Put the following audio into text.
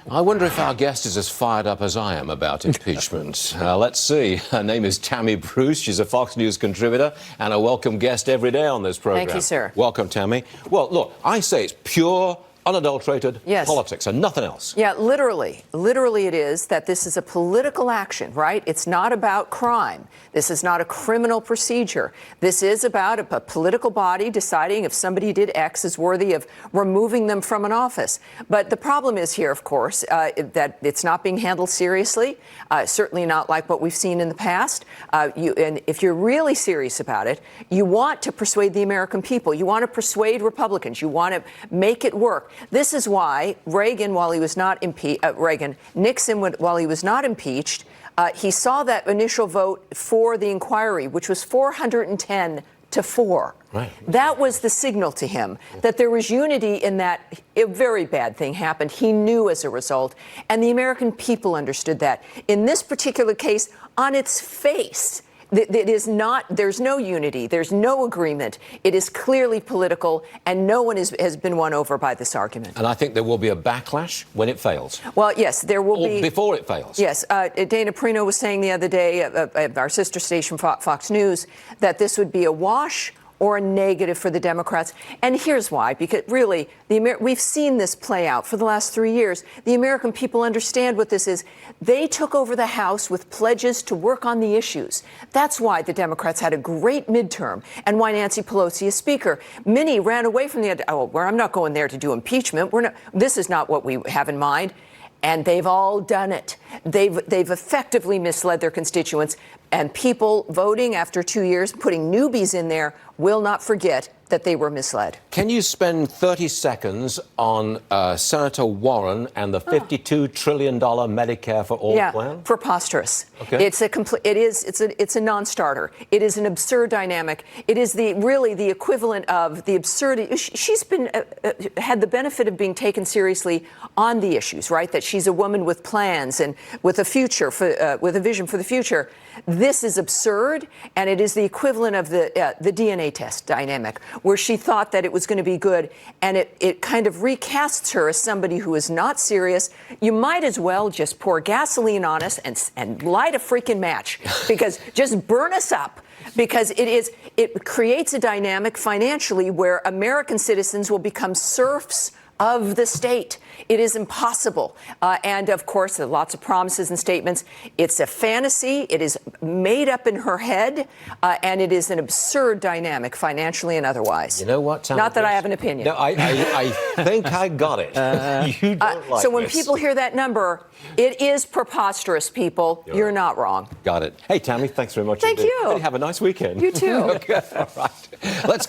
I wonder if our guest is as fired up as I am about impeachment. Let's see. Her name is Tammy Bruce. She's a Fox News contributor and a welcome guest every day on this program. Thank you, sir. Welcome, Tammy. Well, look, I say it's pure, unadulterated politics and nothing else. Yeah, literally. Literally it is that this is a political action, right? It's not about crime. This is not a criminal procedure. This is about a political body deciding if somebody did X is worthy of removing them from an office. But the problem is here, of course, that it's not being handled seriously, certainly not like what we've seen in the past. And if you're really serious about it, you want to persuade the American people. You want to persuade Republicans. You want to make it work. This is why Nixon, while he was not impeached, he saw that initial vote for the inquiry, which was 410 to 4. Right. That was the signal to him that there was unity in that a very bad thing happened. He knew as a result, and the American people understood that. In this particular case, on its face, it is not, there's no unity, there's no agreement. It is clearly political, and no one has been won over by this argument. And I think there will be a backlash when it fails. Well, yes, there will be. Before it fails. Yes. Dana Perino was saying the other day, our sister station, Fox News, that this would be a wash or a negative for the Democrats. And here's why, because really, we've seen this play out for the last 3 years. The American people understand what this is. They took over the House with pledges to work on the issues. That's why the Democrats had a great midterm and why Nancy Pelosi is Speaker. Many ran away from the, well, I'm not going there to do impeachment. This is not what we have in mind. And they've all done it. They've effectively misled their constituents. And people voting after 2 years, putting newbies in there, will not forget that they were misled. Can you spend 30 seconds on Senator Warren and the $52 trillion Medicare for All plan? Preposterous. Okay. It's a non-starter. It is an absurd dynamic. It is really the equivalent of the absurdity. She's been had the benefit of being taken seriously on the issues, right? That she's a woman with plans and with a future, with a vision for the future. This is absurd, and it is the equivalent of the DNA test dynamic, where she thought that it was going to be good, and it kind of recasts her as somebody who is not serious. You might as well just pour gasoline on us and light a freaking match, because just burn us up, because it creates a dynamic financially where American citizens will become serfs of the state. It is impossible. And of course, there are lots of promises and statements. It's a fantasy. It is made up in her head. And it is an absurd dynamic, financially and otherwise. You know what, Tammy? Not that I have an opinion. No, I think I got it. You don't like so when this. people hear that number, it is preposterous, people. You're not wrong. Got it. Hey, Tammy, thanks very much. Thank you. Hey, have a nice weekend. You too. Okay, all right. Let's